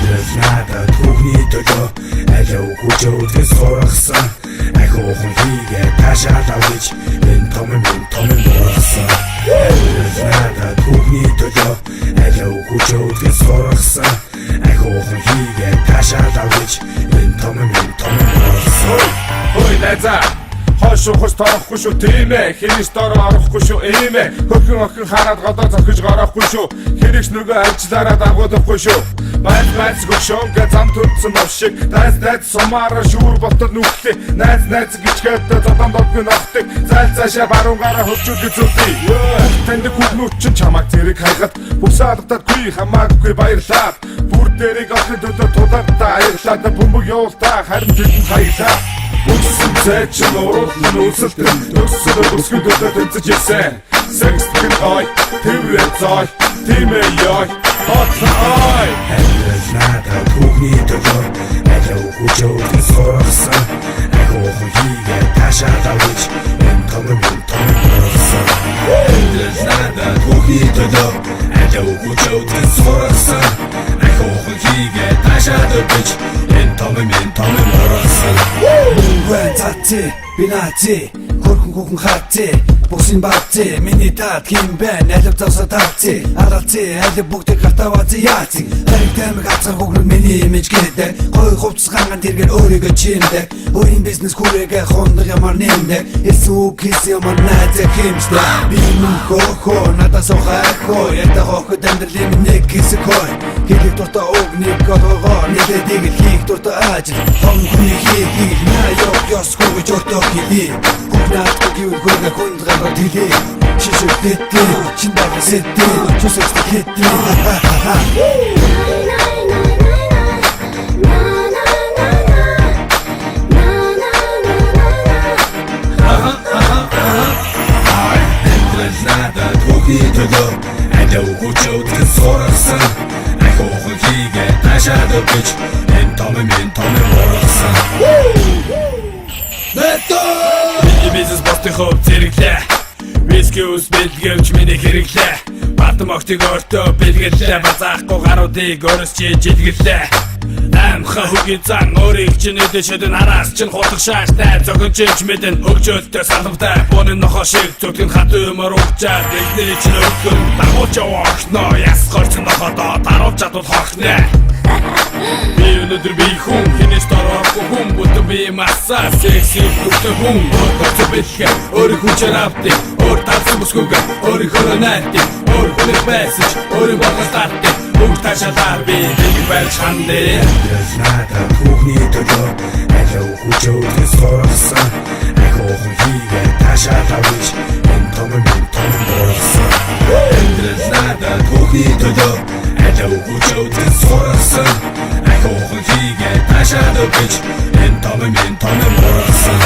надад түүхний төлөө алив хүчөөдгөөс сургасан ахиухан хийгээ таашаал авч энэ том мурсан надад түүхний төлөө алив хүчөөдгөөс сургасан ахиухан хийгээ таашаал авч энэ том мурсан ой найзаа хошуухс торохгүй шүү тийм ээ хинээс дороо орохгүй шүү ийм ээ хөрхөн хараад годоо зохиж гарахгүй шүү хэрэгч нөгөө ажлаараа дагуулахгүй шүү майц гошонга зам төрсөн нов шиг найз сумаараа шүүр ботор нүхлээ найз гिचгээд зодон додгүй нохтыг цаашаа баруунгараа хөвчүүлж зүлээ танд хүүхнүүд ч чамаг зэрэг хайхад бүс алдагдаггүй хамаагүй баярлаа бүр дээрийг авахын төлөө тулаатаа аяглаад бөмбөг явуултаа харин тэнд хаяглаа Үгсэн цайчин уруулан үлсэлтэн Нүсэлэр өсгөн төлөө тэнцэж ирсэн Сэгстгэн ой, тэврээ цой, тимээ ёй Хотлон ой Алив надад түүхний төлөө алив хүчөөдгөөс сургасан ахиухан хийгээ таашаал авч энэ том мурсан Алив надад түүхний төлөө алив хүчөөдгөөс сургасан ахиухан хийгээ таашаал авч энэ том мурсан Цаци, бинаци, хөрхөн хаци, бүсийн баци, миний тат хин бэ, алив завса таци, аралци, алив бүгдийг хатавази яаци, хариг таймыг хацсан хөгрөг миний имиж гэдэг, гой хувцсгаан тэргээр өөрийгөө чимдэг, өөрийн бизнес хүрээгээ хондог ямар нэмдэг, эсүүг хийсэн ямар найзаа хэмждэг, би мөн хохо, надаас охоо, ята хоход амьдралын нэг хэсэг хой, хэлэх дуртай огныг готогоо, нэгэдэг хийх дуртай ажил, том хүний хийх Ёсгүй жортоо хийе Хүүхнаад гэвэл хөргө хүндгаар тэлээ Шишүрдэтэ чиндаа сэтэ Чусэстэй хэтэ Надад түүхний төлөө алив хүчөөдгөөс сургасан ахиухан хийгээ таашаал авч энэ том мурсан Миний бизнес бостын хөв зэрэглээ Виски ус бэлгэвч миний хэрэглээ Бартам огтыг өртөө бэлгэлээ Базаахгүй гаруудыг өрөсчиж илгэлээ Амха хөгийн цан өөрийг чинь эдэшэдэн араас чинь хутаг шааштай Зогон чимч мэдэн хөгжөөлтөө саламтай Бонын нохо шиг зүтгэн хат өмөр угчаад Элнэрий чинь өргөн дагуулж явахно Ясгорч ноходоо даруулж чадвал хохнэ Би өнөдөр би хүн хинээс дороохгүй хүн Бүтэн би масса секси бүхтэн хүн Өөртөө бэлгээ өөрийг хүчээр авдыг Өөр талсан бүсгүйгээ өөрийнхөө найдыг Өөр хүнэг байсан ч өөрийн болгоос тартыг Бүгд таашаалаар би нэг байж хандээ Надад түүхний төлөө алив хүчөөдгөөс сургасан ахиухан хийгээ таашаал авч энэ том мурсан Надад түүхний төлөө алив хүчөөдгөөс сургасан ахиухан хийгээ таашаал авч энэ том мурсан